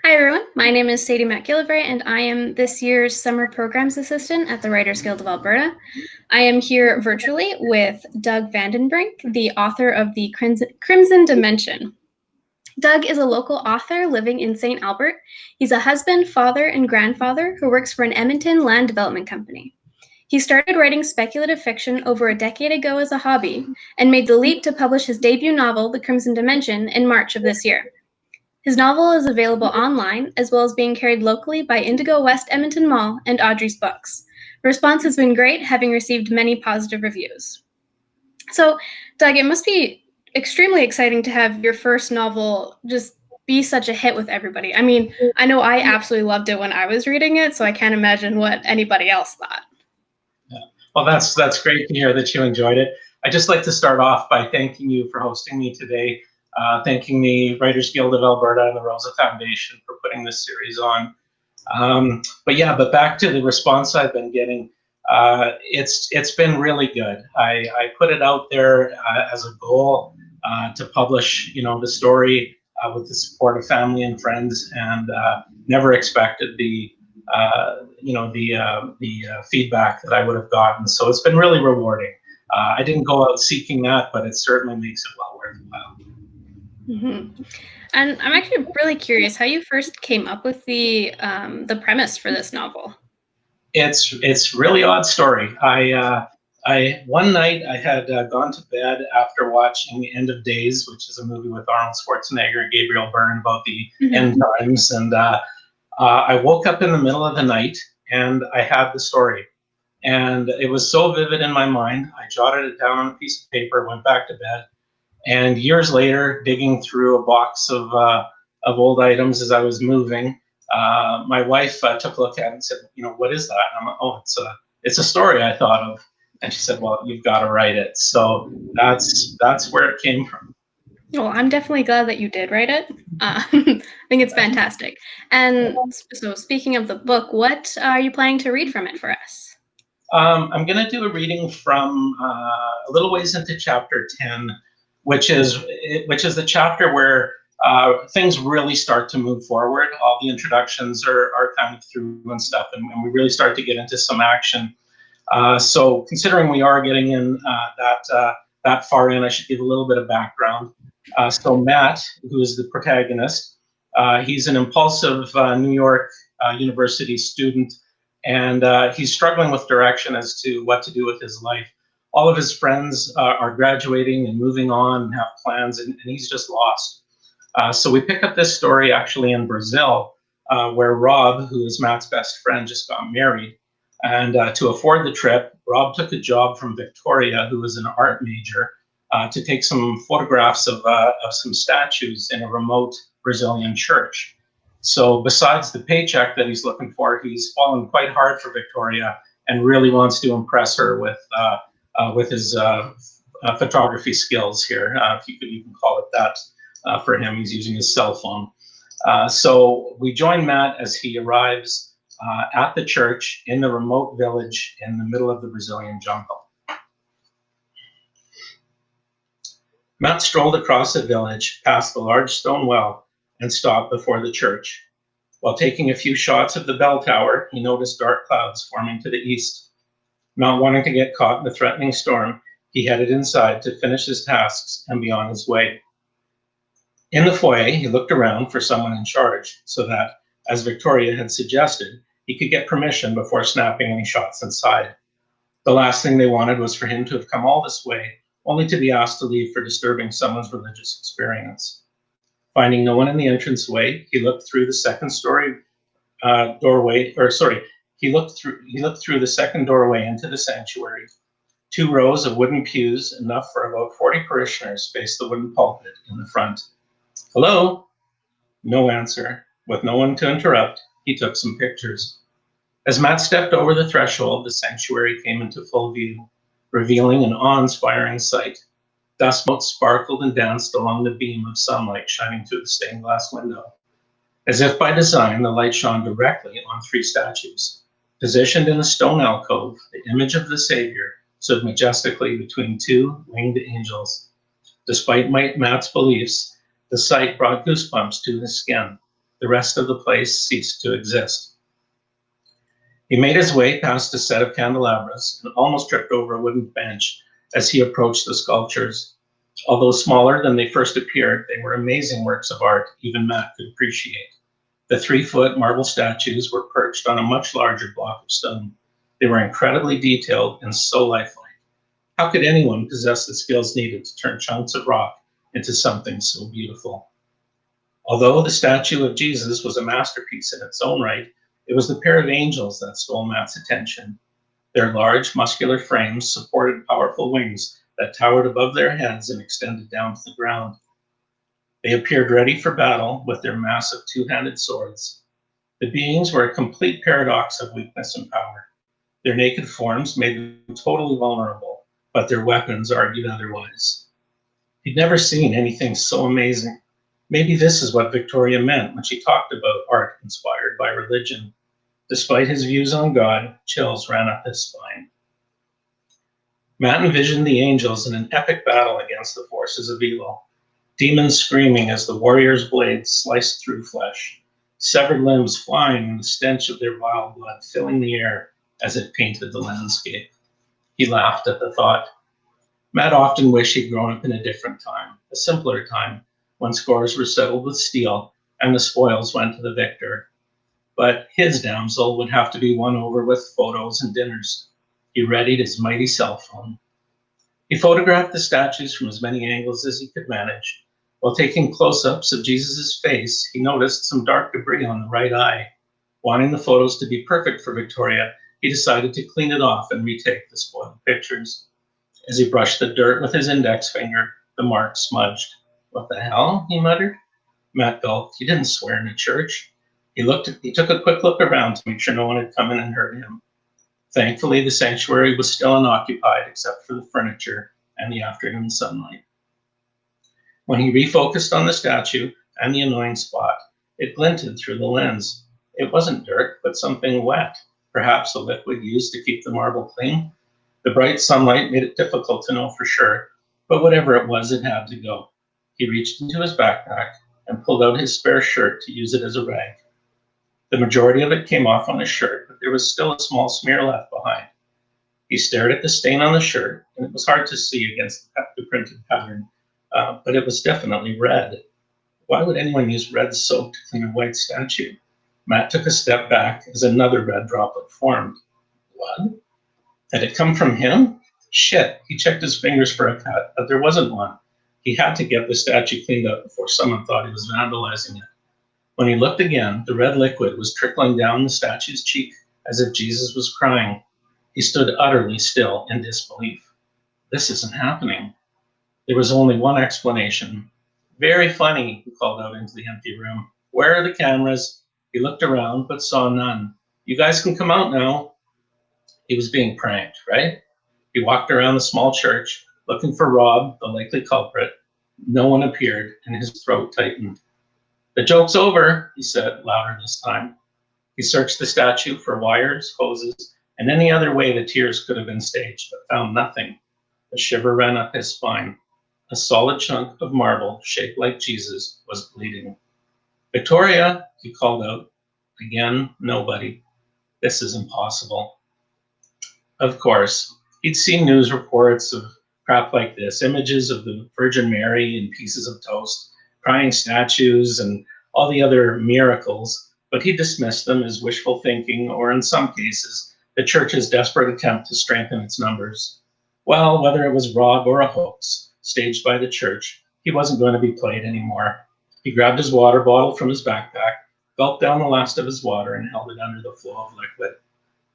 Hi everyone, my name is Sadie MacGillivray and I am this year's Summer Programs Assistant at the Writers Guild of Alberta. I am here virtually with Doug VandenBrink, the author of the Crimson Dimension. Doug is a local author living in St. Albert. He's a husband, father, and grandfather who works for an Edmonton land development company. He started writing speculative fiction over a decade ago as a hobby and made the leap to publish his debut novel, The Crimson Dimension, in March of this year. His novel is available online, as well as being carried locally by Indigo West Edmonton Mall and Audreys Books. The response has been great, having received many positive reviews. So, Doug, it must be extremely exciting to have your first novel just be such a hit with everybody. I mean, I know I absolutely loved it when I was reading it, so I can't imagine what anybody else thought. Yeah. Well, that's great to hear that you enjoyed it. I'd just like to start off by thanking you for hosting me today, thanking the Writers Guild of Alberta and the Rosa Foundation for putting this series on. But back to the response I've been getting. It's been really good. I put it out there as a goal to publish, the story with the support of family and friends, and never expected the feedback that I would have gotten. So it's been really rewarding. I didn't go out seeking that, but it certainly makes it well worthwhile. Mm-hmm. And I'm actually really curious how you first came up with the premise for this novel. It's really odd story. I one night I had gone to bed after watching End of Days, which is a movie with Arnold Schwarzenegger and Gabriel Byrne about the end times, and I woke up in the middle of the night and I had the story, and it was so vivid in my mind. I jotted it down on a piece of paper, went back to bed, and years later, digging through a box of old items as I was moving. My wife took a look at it and said, what is that? And I'm like, oh, it's a story I thought of. And she said, well, you've got to write it. So that's where it came from. Well, I'm definitely glad that you did write it. I think it's fantastic. And so speaking of the book, what are you planning to read from it for us? I'm going to do a reading from a little ways into chapter 10, which is the chapter where things really start to move forward. All the introductions are kind of through and stuff, and we really start to get into some action. So considering we are getting in that far in, I should give a little bit of background. So Matt, who is the protagonist, he's an impulsive New York University student, and he's struggling with direction as to what to do with his life. All of his friends are graduating and moving on and have plans, and he's just lost. So we pick up this story actually in Brazil, where Rob, who is Matt's best friend, just got married. And to afford the trip, Rob took a job from Victoria, who was an art major, to take some photographs of some statues in a remote Brazilian church. So besides the paycheck that he's looking for, he's fallen quite hard for Victoria and really wants to impress her with his photography skills here, if you could even call it that for him. He's using his cell phone. So we join Matt as he arrives at the church in the remote village in the middle of the Brazilian jungle. Matt strolled across the village, past the large stone well, and stopped before the church. While taking a few shots of the bell tower, he noticed dark clouds forming to the east. Not wanting to get caught in the threatening storm, he headed inside to finish his tasks and be on his way. In the foyer, he looked around for someone in charge so that, as Victoria had suggested, he could get permission before snapping any shots inside. The last thing they wanted was for him to have come all this way, only to be asked to leave for disturbing someone's religious experience. Finding no one in the entranceway, he looked through the second doorway the second doorway into the sanctuary. 2 rows of wooden pews, enough for about 40 parishioners, faced the wooden pulpit in the front. Hello? No answer. With no one to interrupt, he took some pictures. As Matt stepped over the threshold, the sanctuary came into full view, revealing an awe-inspiring sight. Dust motes sparkled and danced along the beam of sunlight shining through the stained glass window. As if by design, the light shone directly on 3 statues. Positioned in a stone alcove, the image of the Savior stood majestically between 2 winged angels. Despite Matt's beliefs, the sight brought goosebumps to his skin. The rest of the place ceased to exist. He made his way past a set of candelabras and almost tripped over a wooden bench as he approached the sculptures. Although smaller than they first appeared, they were amazing works of art even Matt could appreciate. The 3-foot marble statues were perched on a much larger block of stone. They were incredibly detailed and so lifelike. How could anyone possess the skills needed to turn chunks of rock into something so beautiful? Although the statue of Jesus was a masterpiece in its own right, it was the pair of angels that stole Matt's attention. Their large, muscular frames supported powerful wings that towered above their heads and extended down to the ground. They appeared ready for battle with their massive two-handed swords. The beings were a complete paradox of weakness and power. Their naked forms made them totally vulnerable, but their weapons argued otherwise. He'd never seen anything so amazing. Maybe this is what Victoria meant when she talked about art inspired by religion. Despite his views on God, chills ran up his spine. Matt envisioned the angels in an epic battle against the forces of evil. Demons screaming as the warriors' blades sliced through flesh, severed limbs flying and the stench of their vile blood filling the air as it painted the landscape. He laughed at the thought. Matt often wished he'd grown up in a different time, a simpler time, when scores were settled with steel and the spoils went to the victor. But his damsel would have to be won over with photos and dinners. He readied his mighty cell phone. He photographed the statues from as many angles as he could manage. While taking close-ups of Jesus' face, he noticed some dark debris on the right eye. Wanting the photos to be perfect for Victoria, he decided to clean it off and retake the spoiled pictures. As he brushed the dirt with his index finger, the mark smudged. "What the hell?" he muttered. Matt gulped. He didn't swear in a church. He took a quick look around to make sure no one had come in and heard him. Thankfully, the sanctuary was still unoccupied except for the furniture and the afternoon sunlight. When he refocused on the statue and the annoying spot, it glinted through the lens. It wasn't dirt, but something wet, perhaps a liquid used to keep the marble clean. The bright sunlight made it difficult to know for sure, but whatever it was, it had to go. He reached into his backpack and pulled out his spare shirt to use it as a rag. The majority of it came off on his shirt, but there was still a small smear left behind. He stared at the stain on the shirt, and it was hard to see against the printed pattern, but it was definitely red. Why would anyone use red soap to clean a white statue? Matt took a step back as another red droplet formed. Blood? Had it come from him? Shit, he checked his fingers for a cut, but there wasn't one. He had to get the statue cleaned up before someone thought he was vandalizing it. When he looked again, the red liquid was trickling down the statue's cheek as if Jesus was crying. He stood utterly still in disbelief. This isn't happening. There was only one explanation. "Very funny," he called out into the empty room. "Where are the cameras?" He looked around, but saw none. "You guys can come out now." He was being pranked, right? He walked around the small church, looking for Rob, the likely culprit. No one appeared, and his throat tightened. "The joke's over," he said, louder this time. He searched the statue for wires, hoses, and any other way the tears could have been staged, but found nothing. A shiver ran up his spine. A solid chunk of marble, shaped like Jesus, was bleeding. "Victoria," he called out. Again, nobody. This is impossible. Of course, he'd seen news reports of crap like this, images of the Virgin Mary in pieces of toast, crying statues, and all the other miracles, but he dismissed them as wishful thinking, or in some cases, the church's desperate attempt to strengthen its numbers. Well, whether it was Rob or a hoax staged by the church, he wasn't going to be played anymore. He grabbed his water bottle from his backpack, gulped down the last of his water, and held it under the flow of liquid.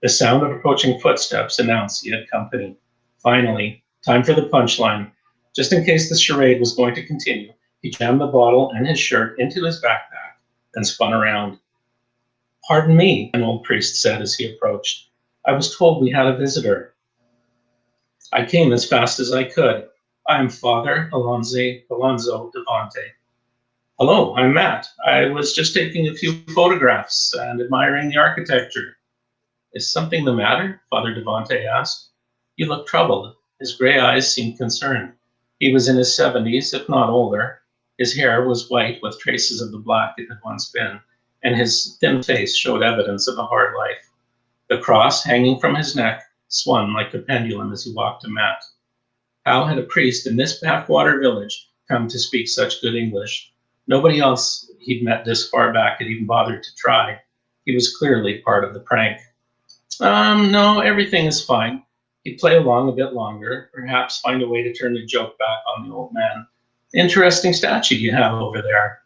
The sound of approaching footsteps announced he had company. Finally, time for the punchline. Just in case the charade was going to continue, he jammed the bottle and his shirt into his backpack and spun around. "Pardon me," an old priest said as he approached. "I was told we had a visitor." "I came as fast as I could. I am Father Alonzo Devante." "Hello, I'm Matt. I was just taking a few photographs and admiring the architecture." "Is something the matter?" Father Devante asked. He looked troubled. His gray eyes seemed concerned. He was in his 70s, if not older. His hair was white with traces of the black it had once been, and his thin face showed evidence of a hard life. The cross, hanging from his neck, swung like a pendulum as he walked to Matt. How had a priest in this backwater village come to speak such good English? Nobody else he'd met this far back had even bothered to try. He was clearly part of the prank. No, everything is fine. He'd play along a bit longer, perhaps find a way to turn the joke back on the old man. Interesting statue you have over there.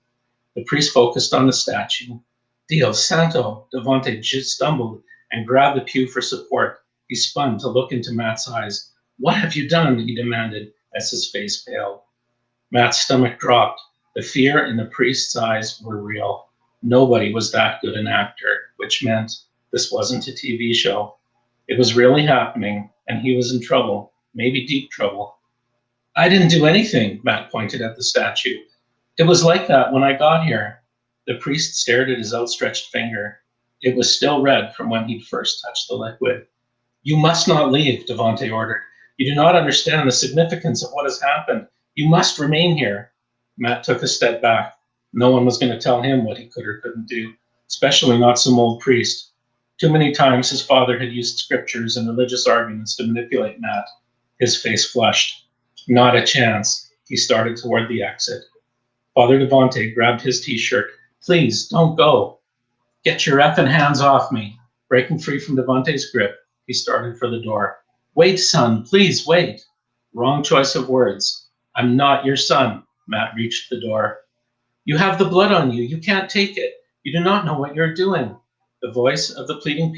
The priest focused on the statue. Dios santo! Devante just stumbled and grabbed the pew for support. He spun to look into Matt's eyes. What have you done? He demanded as his face paled. Matt's stomach dropped. The fear in the priest's eyes were real. Nobody was that good an actor, which meant this wasn't a TV show. It was really happening, and he was in trouble, maybe deep trouble. I didn't do anything, Matt pointed at the statue. It was like that when I got here. The priest stared at his outstretched finger. It was still red from when he'd first touched the liquid. You must not leave, Devante ordered. You do not understand the significance of what has happened. You must remain here. Matt took a step back. No one was going to tell him what he could or couldn't do, especially not some old priest. Too many times his father had used scriptures and religious arguments to manipulate Matt. His face flushed. Not a chance. He started toward the exit. Father Devante grabbed his t-shirt. Please, don't go. Get your effing hands off me. Breaking free from Devante's grip, he started for the door. Wait, son, please wait. Wrong choice of words. I'm not your son. Matt reached the door. You have the blood on you. You can't take it. You do not know what you're doing. The voice of the pleading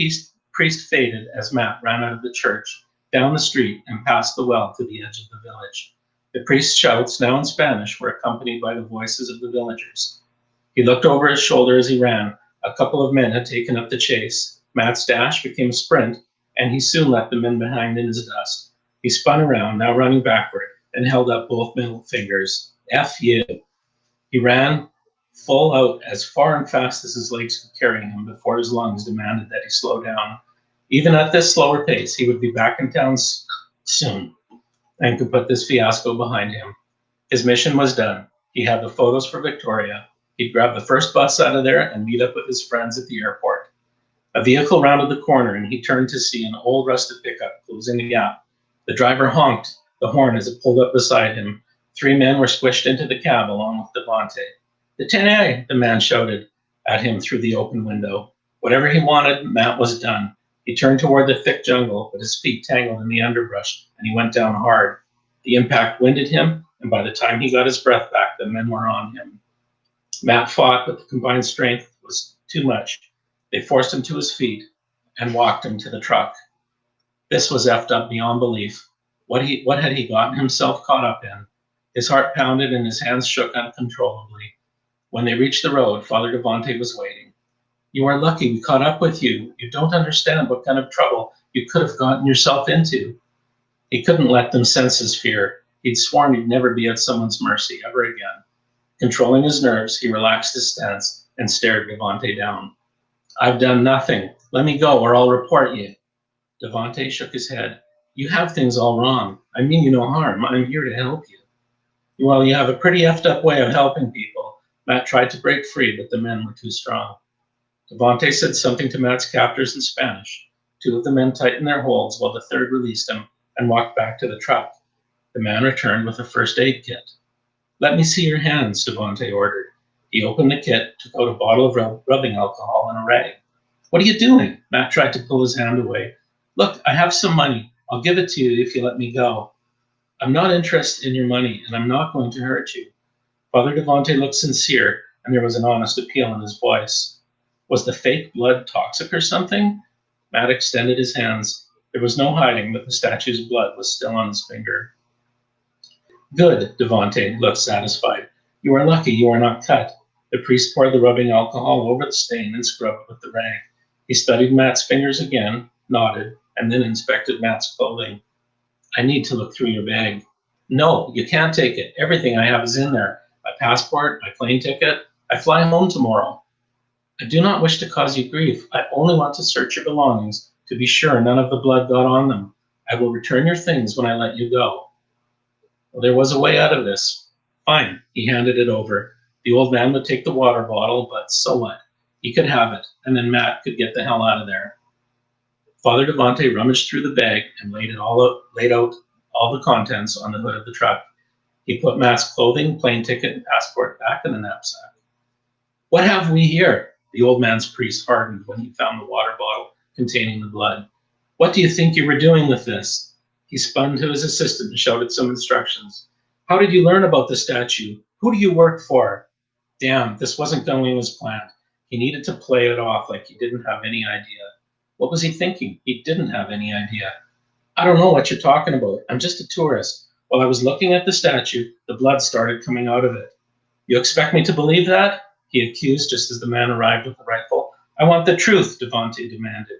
priest faded as Matt ran out of the church, down the street, and past the well to the edge of the village. The priest's shouts, now in Spanish, were accompanied by the voices of the villagers. He looked over his shoulder as he ran. A couple of men had taken up the chase. Matt's dash became a sprint, and he soon left the men behind in his dust. He spun around, now running backward, and held up both middle fingers. F you. He ran full out as far and fast as his legs could carry him before his lungs demanded that he slow down. Even at this slower pace, he would be back in town soon and could put this fiasco behind him. His mission was done. He had the photos for Victoria. He'd grab the first bus out of there and meet up with his friends at the airport. A vehicle rounded the corner, and he turned to see an old rusted pickup closing the gap. The driver honked the horn as it pulled up beside him. 3 men were squished into the cab along with Devante. Detenez, the man shouted at him through the open window. Whatever he wanted, Matt was done. He turned toward the thick jungle, but his feet tangled in the underbrush, and he went down hard. The impact winded him, and by the time he got his breath back, the men were on him. Matt fought, but the combined strength was too much. They forced him to his feet and walked him to the truck. This was effed up beyond belief. What had he gotten himself caught up in? His heart pounded and his hands shook uncontrollably. When they reached the road, Father Devante was waiting. You are lucky we caught up with you. You don't understand what kind of trouble you could have gotten yourself into. He couldn't let them sense his fear. He'd sworn he'd never be at someone's mercy ever again. Controlling his nerves, he relaxed his stance and stared Devante down. I've done nothing. Let me go or I'll report you. Devante shook his head. You have things all wrong. I mean you no harm. I'm here to help you. Well, you have a pretty effed up way of helping people. Matt tried to break free, but the men were too strong. Devante said something to Matt's captors in Spanish. 2 of the men tightened their holds while the third released him and walked back to the truck. The man returned with a first aid kit. Let me see your hands, Devante ordered. He opened the kit, took out a bottle of rubbing alcohol and a rag. What are you doing? Matt tried to pull his hand away. Look, I have some money. I'll give it to you if you let me go. I'm not interested in your money, and I'm not going to hurt you. Father Devante looked sincere, and there was an honest appeal in his voice. Was the fake blood toxic or something? Matt extended his hands. There was no hiding that the statue's blood was still on his finger. Good, Devante looked satisfied. You are lucky you are not cut. The priest poured the rubbing alcohol over the stain and scrubbed with the rag. He studied Matt's fingers again, nodded, and then inspected Matt's clothing. I need to look through your bag. No, you can't take it. Everything I have is in there. My passport, my plane ticket. I fly home tomorrow. I do not wish to cause you grief. I only want to search your belongings to be sure none of the blood got on them. I will return your things when I let you go. Well, there was a way out of this. Fine, he handed it over. The old man would take the water bottle, but so what? He could have it, and then Matt could get the hell out of there. Father Devonte rummaged through the bag and laid out all the contents on the hood of the truck. He put Matt's clothing, plane ticket, and passport back in the knapsack. What have we here? The old man's priest hardened when he found the water bottle containing the blood. What do you think you were doing with this? He spun to his assistant and shouted some instructions. How did you learn about the statue? Who do you work for? Damn, this wasn't going as planned. He needed to play it off like he didn't have any idea. What was he thinking? He didn't have any idea. I don't know what you're talking about. I'm just a tourist. While I was looking at the statue, the blood started coming out of it. You expect me to believe that? He accused just as the man arrived with the rifle. I want the truth, Devonte demanded.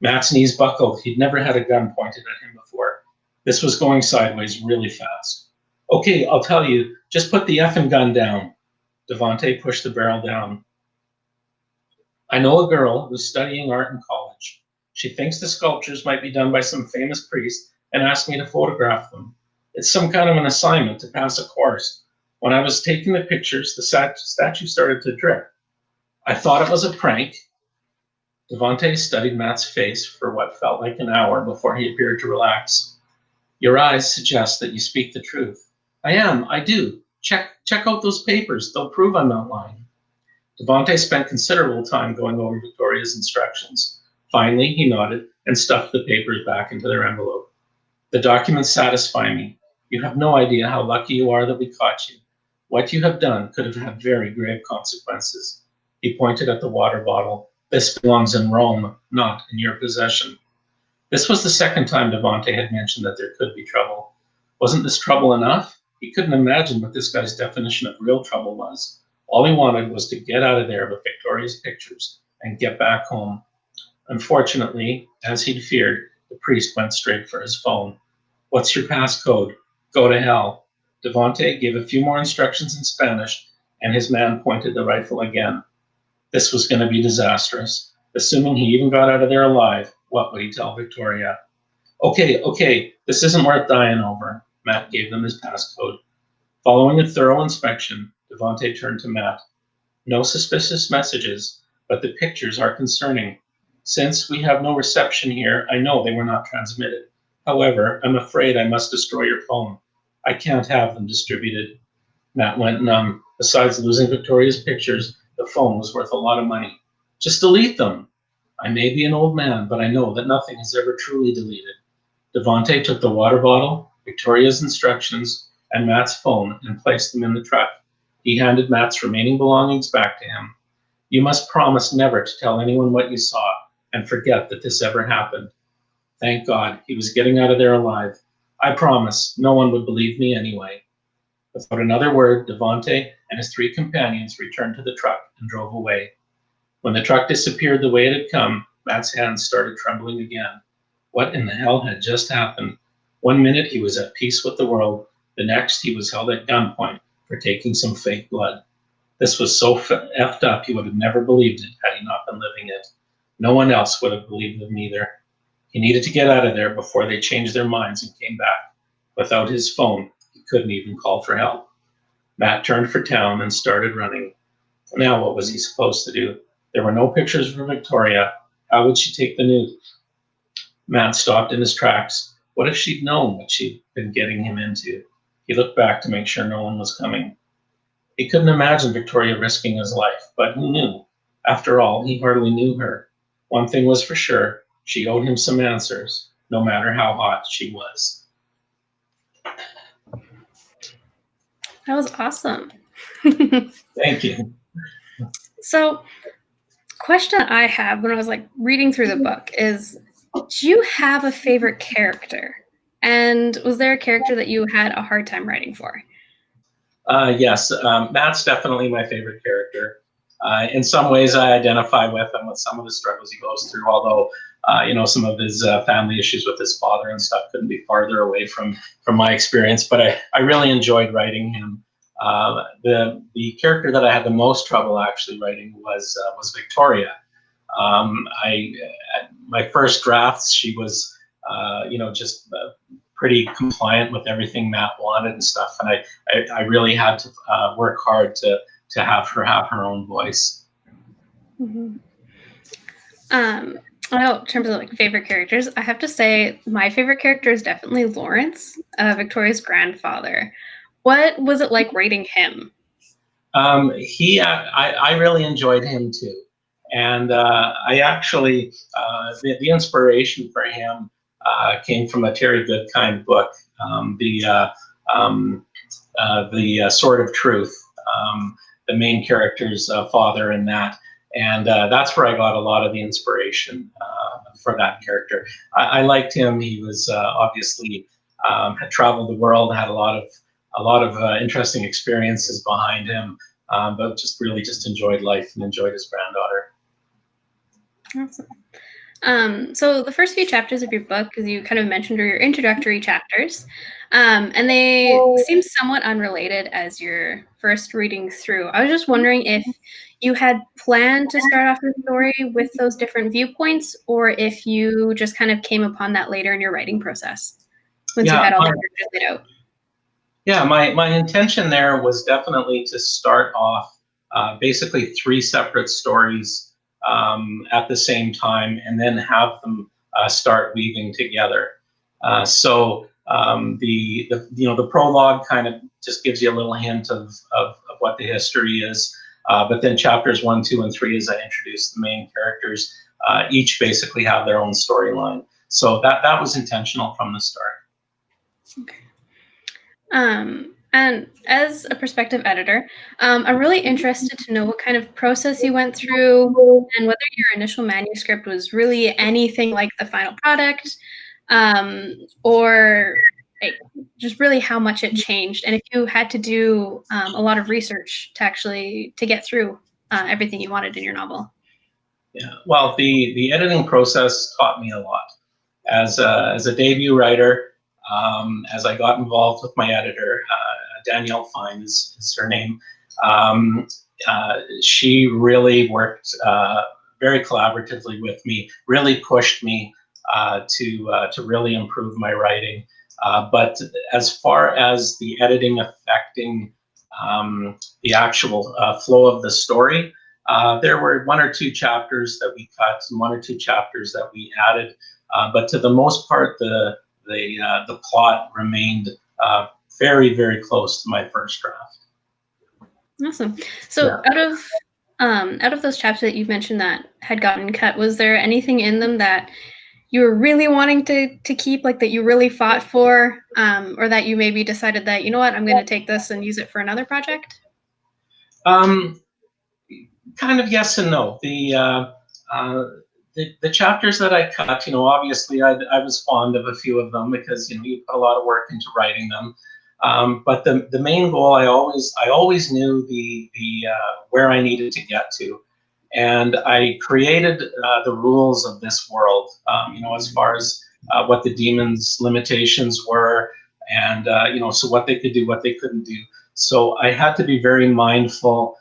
Matt's knees buckled. He'd never had a gun pointed at him before. This was going sideways really fast. Okay, I'll tell you. Just put the effing gun down. Devonte pushed the barrel down. I know a girl who's studying art in college. She thinks the sculptures might be done by some famous priest and asked me to photograph them. It's some kind of an assignment to pass a course. When I was taking the pictures, the statue started to drip. I thought it was a prank. Devonte studied Matt's face for what felt like an hour before he appeared to relax. Your eyes suggest that you speak the truth. I do. Check out those papers. They'll prove I'm not lying. Devonte spent considerable time going over Victoria's instructions. Finally, he nodded and stuffed the papers back into their envelope. The documents satisfy me. You have no idea how lucky you are that we caught you. What you have done could have had very grave consequences. He pointed at the water bottle. This belongs in Rome, not in your possession. This was the second time Devonte had mentioned that there could be trouble. Wasn't this trouble enough? He couldn't imagine what this guy's definition of real trouble was. All he wanted was to get out of there with Victoria's pictures and get back home. Unfortunately, as he'd feared, the priest went straight for his phone. What's your passcode? Go to hell. Devonte gave a few more instructions in Spanish, and his man pointed the rifle again. This was going to be disastrous. Assuming he even got out of there alive, what would he tell Victoria? Okay, this isn't worth dying over. Matt gave them his passcode. Following a thorough inspection, Devonte turned to Matt. No suspicious messages, but the pictures are concerning. Since we have no reception here, I know they were not transmitted. However, I'm afraid I must destroy your phone. I can't have them distributed. Matt went numb. Besides losing Victoria's pictures, the phone was worth a lot of money. Just delete them. I may be an old man, but I know that nothing is ever truly deleted. Devonte took the water bottle, Victoria's instructions, and Matt's phone and placed them in the truck. He handed Matt's remaining belongings back to him. You must promise never to tell anyone what you saw and forget that this ever happened. Thank God, he was getting out of there alive. I promise, no one would believe me anyway. Without another word, Devonte and his three companions returned to the truck and drove away. When the truck disappeared the way it had come, Matt's hands started trembling again. What in the hell had just happened? 1 minute he was at peace with the world. The next he was held at gunpoint for taking some fake blood. This was so effed up he would have never believed it had he not been living it. No one else would have believed him either. He needed to get out of there before they changed their minds and came back. Without his phone, he couldn't even call for help. Matt turned for town and started running. Now what was he supposed to do? There were no pictures of Victoria. How would she take the news? Matt stopped in his tracks. What if she'd known what she'd been getting him into? He looked back to make sure no one was coming. He couldn't imagine Victoria risking his life, but who knew? After all, he hardly knew her. One thing was for sure, she owed him some answers, no matter how hot she was. That was awesome. Thank you. So, question I have when I was reading through the book is, do you have a favorite character? And was there a character that you had a hard time writing for? Yes, Matt's definitely my favorite character. In some ways, I identify with him with some of the struggles he goes through, although some of his family issues with his father and stuff couldn't be farther away from my experience. But I really enjoyed writing him. The character that I had the most trouble actually writing was Victoria. My first drafts, she was just pretty compliant with everything Matt wanted and stuff, and I really had to work hard to have her own voice. Mm-hmm. Well, in terms of like favorite characters, I have to say my favorite character is definitely Lawrence, Victoria's grandfather. What was it like writing him? I really enjoyed him too, and I actually the inspiration for him came from a Terry Goodkind book, um, the Sword of Truth, the main character's father in that, and that's where I got a lot of the inspiration for that character. I liked him. He was obviously had traveled the world, had a lot of interesting experiences behind him, but just really just enjoyed life and enjoyed his granddaughter. Awesome. So the first few chapters of your book, as you kind of mentioned, are your introductory chapters, and they seem somewhat unrelated as you're first reading through. I was just wondering if you had planned to start off the story with those different viewpoints, or if you just kind of came upon that later in your writing process, once you Yeah, had all the characters laid out. yeah. My intention there was definitely to start off basically three separate stories at the same time, and then have them start weaving together. The prologue kind of just gives you a little hint of what the history is, but then chapters 1, 2, and 3, as I introduce the main characters, each basically have their own storyline. So that was intentional from the start. Okay. And as a prospective editor, I'm really interested to know what kind of process you went through and whether your initial manuscript was really anything like the final product, or like, just really how much it changed, and if you had to do a lot of research to get through everything you wanted in your novel. Yeah, well, the editing process taught me a lot. As a debut writer, as I got involved with my editor, Danielle Fine is her name. She really worked very collaboratively with me, really pushed me to really improve my writing. But as far as the editing affecting the actual flow of the story, there were 1 or 2 chapters that we cut and 1 or 2 chapters that we added. But to the most part, the plot remained very, very close to my first draft. Awesome. So Yeah. out of those chapters that you mentioned that had gotten cut, was there anything in them that you were really wanting to keep, like that you really fought for, or that you maybe decided that, you know what, I'm going to take this and use it for another project? Kind of yes and no. The chapters that I cut, obviously I was fond of a few of them because you put a lot of work into writing them. But the main goal, I always knew the where I needed to get to, and I created the rules of this world. As far as what the demons' limitations were, and so what they could do, what they couldn't do. So I had to be very mindful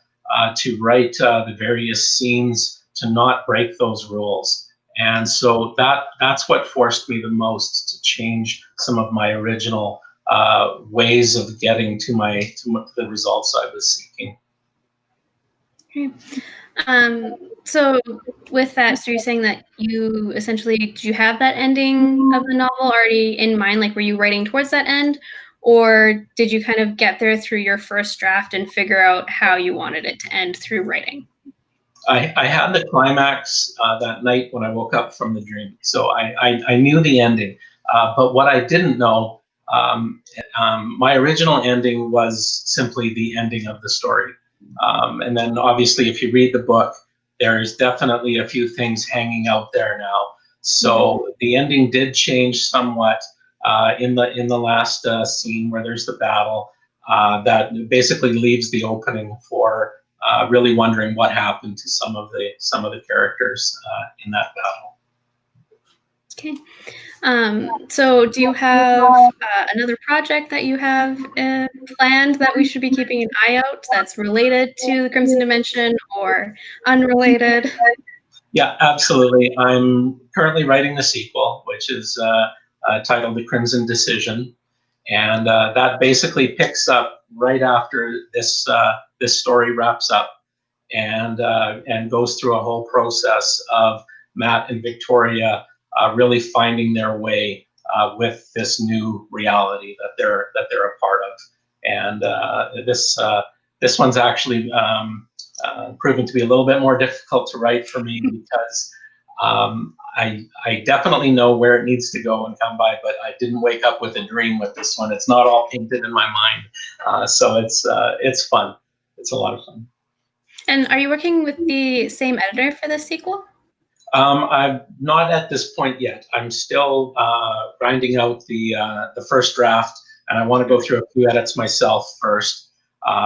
to write the various scenes to not break those rules. And so that's what forced me the most to change some of my original ways of getting to the results I was seeking. Okay. So with that, so you're saying that you essentially, did you have that ending of the novel already in mind? Like, were you writing towards that end, or did you kind of get there through your first draft and figure out how you wanted it to end through writing? I had the climax that night when I woke up from the dream. So I knew the ending. But what I didn't know, my original ending was simply the ending of the story. And then obviously, if you read the book, there's definitely a few things hanging out there now. So the ending did change somewhat in the last scene where there's the battle. That basically leaves the opening for really wondering what happened to some of the characters in that battle. Okay. So do you have another project that you have planned that we should be keeping an eye out that's related to the Crimson Dimension or unrelated? Yeah, absolutely. I'm currently writing the sequel, which is titled The Crimson Decision. And that basically picks up right after this story wraps up. and goes through a whole process of Matt and Victoria really finding their way with this new reality that they're a part of. And this one's actually proven to be a little bit more difficult to write for me because I definitely know where it needs to go and come by, but I didn't wake up with a dream with this one. It's not all painted in my mind, so it's fun. It's a lot of fun. And are you working with the same editor for this sequel? I'm not at this point yet. I'm still grinding out the first draft, and I want to go through a few edits myself first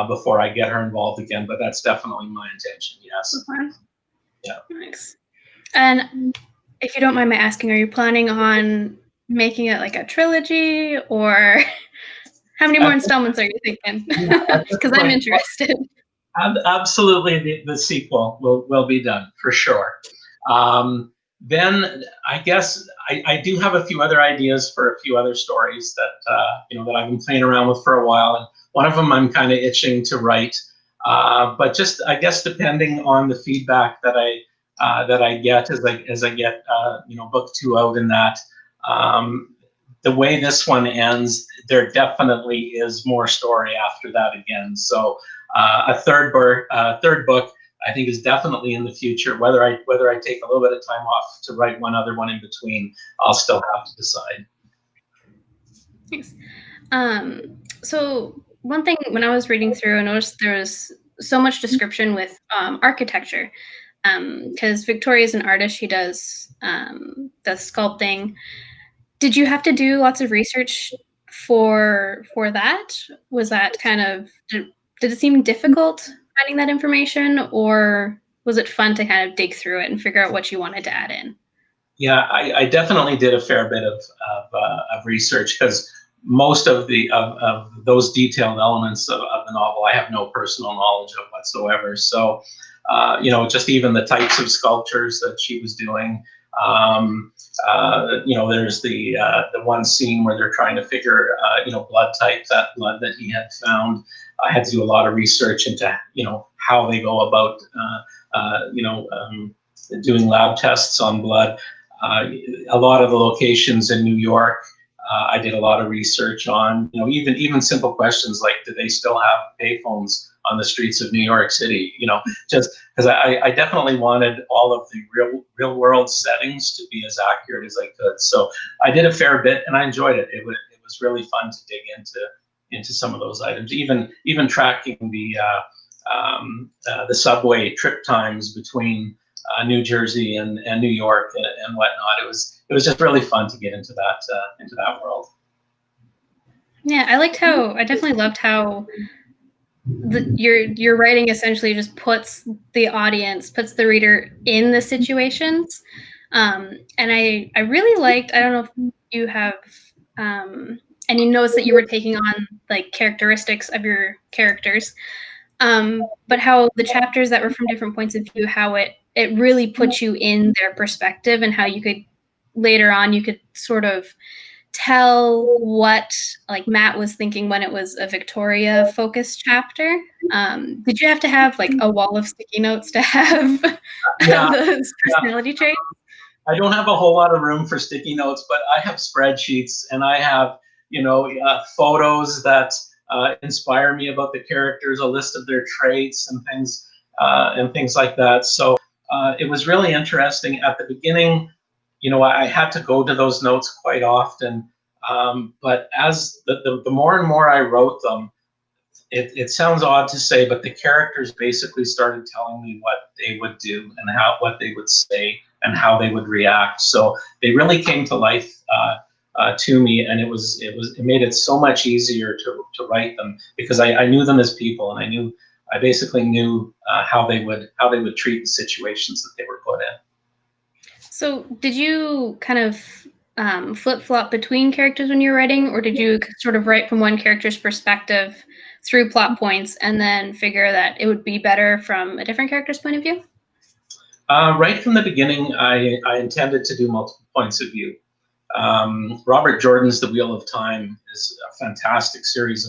before I get her involved again. But that's definitely my intention. Yes. Okay. Yeah. Nice. And if you don't mind my asking, are you planning on making it like a trilogy, or how many more installments are you thinking? Because I'm interested. Absolutely, the sequel will be done for sure. Then I guess I do have a few other ideas for a few other stories that that I've been playing around with for a while, and one of them I'm kind of itching to write. But just I guess depending on the feedback that I get as I get book 2 out in that. The way this one ends, there definitely is more story after that again. So a third book, I think, is definitely in the future. Whether I take a little bit of time off to write one other one in between, I'll still have to decide. Thanks. So one thing when I was reading through, I noticed there was so much description with architecture, because Victoria is an artist. She does sculpting. Did you have to do lots of research for that? Was that kind of, did it seem difficult finding that information, or was it fun to kind of dig through it and figure out what you wanted to add in? Yeah, I definitely did a fair bit of research, because most of those detailed elements of the novel I have no personal knowledge of whatsoever. So, just even the types of sculptures that she was doing. There's the one scene where they're trying to figure, blood type, that blood that he had found. I had to do a lot of research into, how they go about, doing lab tests on blood. A lot of the locations in New York, I did a lot of research on, even simple questions like, do they still have payphones on the streets of New York City? Just because I definitely wanted all of the real world settings to be as accurate as I could. So I did a fair bit, and I enjoyed it. It was really fun to dig into some of those items, even tracking the subway trip times between New Jersey and New York and whatnot. It was just really fun to get into that world. Yeah, I definitely loved how your writing essentially just puts the reader in the situations. And I really liked, I don't know if you have any notes that you were taking on, like, characteristics of your characters, but how the chapters that were from different points of view, how it really put you in their perspective, and how you could later on, you could sort of tell what, like, Matt was thinking when it was a Victoria focused chapter. Did you have to have like a wall of sticky notes to have those personality traits? I don't have a whole lot of room for sticky notes, but I have spreadsheets, and I have photos that inspire me about the characters, a list of their traits and things like that. So it was really interesting at the beginning. I had to go to those notes quite often, but as the more and more I wrote them, it sounds odd to say, but the characters basically started telling me what they would do and what they would say and how they would react. So they really came to life to me, and it made it so much easier to write them, because I knew them as people, and I basically knew how they would treat the situations that they were put in. So did you kind of flip-flop between characters when you were writing, or did you sort of write from one character's perspective through plot points and then figure that it would be better from a different character's point of view? Right from the beginning, I intended to do multiple points of view. Robert Jordan's The Wheel of Time is a fantastic series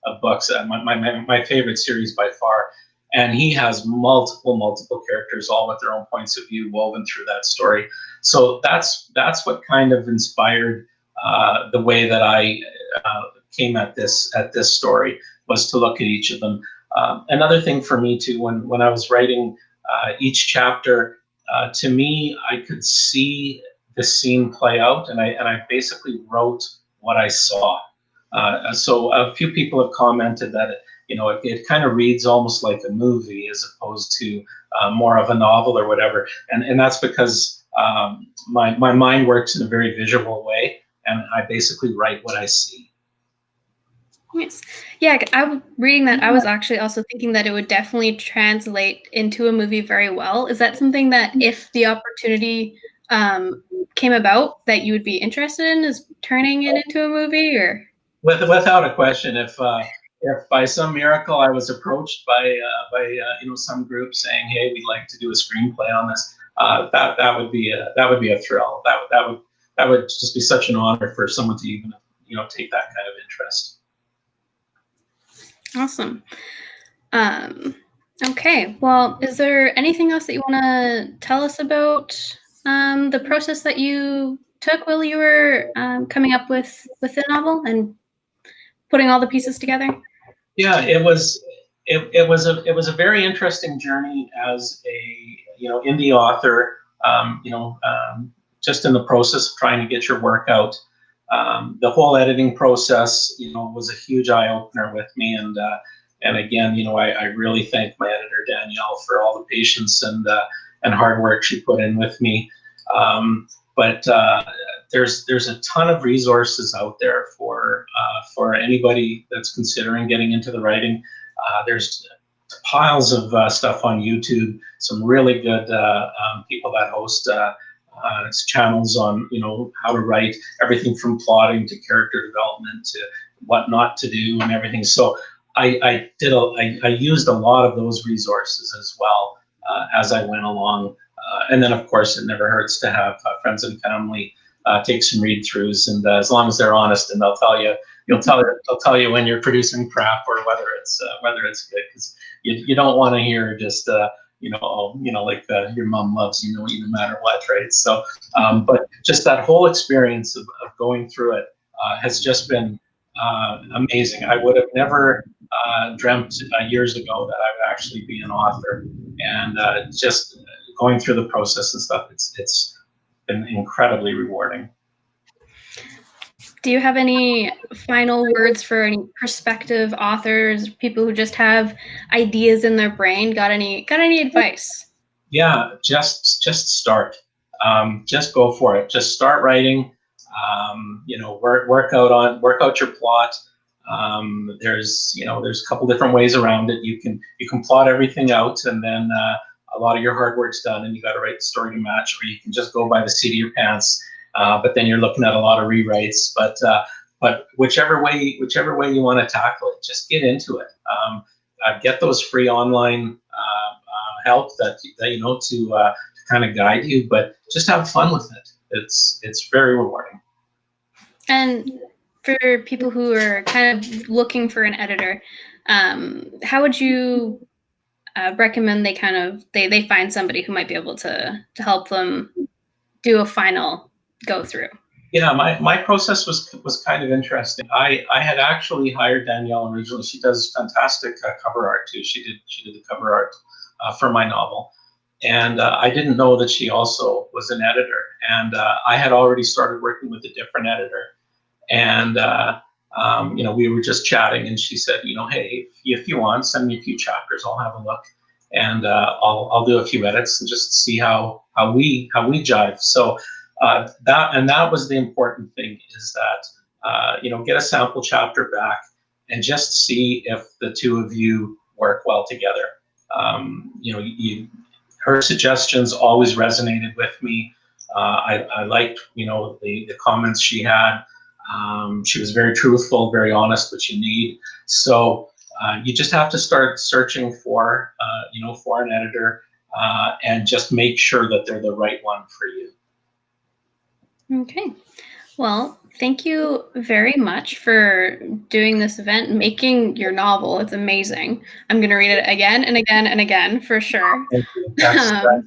of books, my favorite series by far. and he has multiple characters, all with their own points of view woven through that story. So that's what kind of inspired the way that I came at this story, was to look at each of them. Another thing for me too, when I was writing each chapter, to me, I could see the scene play out, and I basically wrote what I saw. So a few people have commented that it kind of reads almost like a movie as opposed to more of a novel or whatever, and that's because my mind works in a very visual way, and I basically write what I see. Yes. Yeah, I'm reading that. I was actually also thinking that it would definitely translate into a movie very well. Is that something that, if the opportunity came about, that you would be interested in, is turning it into a movie? Or without a question, if by some miracle I was approached by some group saying, "Hey, we'd like to do a screenplay on this," that would be a thrill. That would just be such an honor for someone to even take that kind of interest. Awesome. Okay. Well, is there anything else that you want to tell us about the process that you took while you were coming up with the novel and putting all the pieces together? Yeah, it was a very interesting journey as a indie author. Just in the process of trying to get your work out. The whole editing process, was a huge eye opener with me, and again, I really thank my editor Danielle for all the patience and hard work she put in with me. But there's a ton of resources out there for anybody that's considering getting into the writing. There's piles of stuff on YouTube. Some really good people that host channels on how to write, everything from plotting to character development to what not to do and everything. So I used a lot of those resources as well as I went along. And then, of course, it never hurts to have friends and family take some read-throughs, and as long as they're honest, and they'll tell you when you're producing crap or whether it's good, because you don't want to hear just like your mom loves you no matter what, right? So, but just that whole experience of going through it has just been amazing. I would have never dreamt years ago that I would actually be an author, and just going through the process and stuff, it's been incredibly rewarding. Do you have any final words for any prospective authors, people who just have ideas in their brain? Got any advice? Yeah, just start. Just go for it. Just start writing. Work out your plot. There's a couple different ways around it. You can plot everything out, and then a lot of your hard work's done, and you got to write the story to match, or you can just go by the seat of your pants. But then you're looking at a lot of rewrites. But whichever way you want to tackle it, just get into it. Get those free online help that to kind of guide you, but just have fun with it. It's very rewarding. And for people who are kind of looking for an editor, how would you recommend they find somebody who might be able to help them do a final go through? Yeah, my process was kind of interesting. I had actually hired Danielle originally. She does fantastic cover art too. She did the cover art for my novel, and I didn't know that she also was an editor. And I had already started working with a different editor, and we were just chatting, and she said, hey, if you want, send me a few chapters. I'll have a look, and I'll do a few edits and just see how we jive. So. That was the important thing, is that get a sample chapter back and just see if the two of you work well together. Her suggestions always resonated with me. I liked the comments she had. She was very truthful, very honest, what you need. So you just have to start searching for an editor, and just make sure that they're the right one for you. Okay. Well, thank you very much for doing this event, making your novel. It's amazing. I'm going to read it again and again and again for sure. Thank you.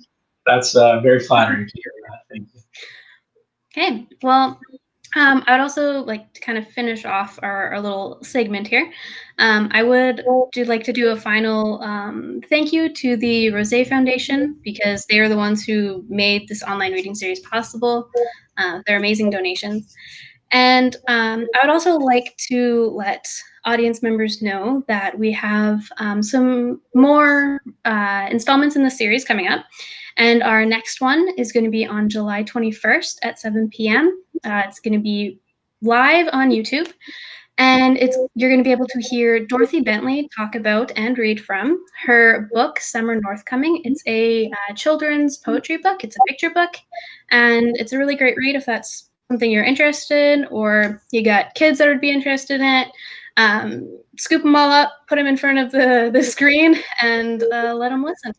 That's very flattering to hear that. Thank you. Okay, well, I would also like to kind of finish off our little segment here. I would like to do a final thank you to the Rosé Foundation, because they are the ones who made this online reading series possible. They're amazing donations. And I would also like to let audience members know that we have some more installments in the series coming up. And our next one is going to be on July 21st at 7 p.m. It's going to be live on YouTube. And you're going to be able to hear Dorothy Bentley talk about and read from her book, Summer Northcoming. It's a children's poetry book. It's a picture book. And it's a really great read if that's something you're interested in, or you got kids that would be interested in it. Scoop them all up, put them in front of the screen, and let them listen.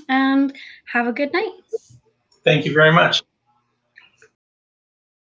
And have a good night. Thank you very much.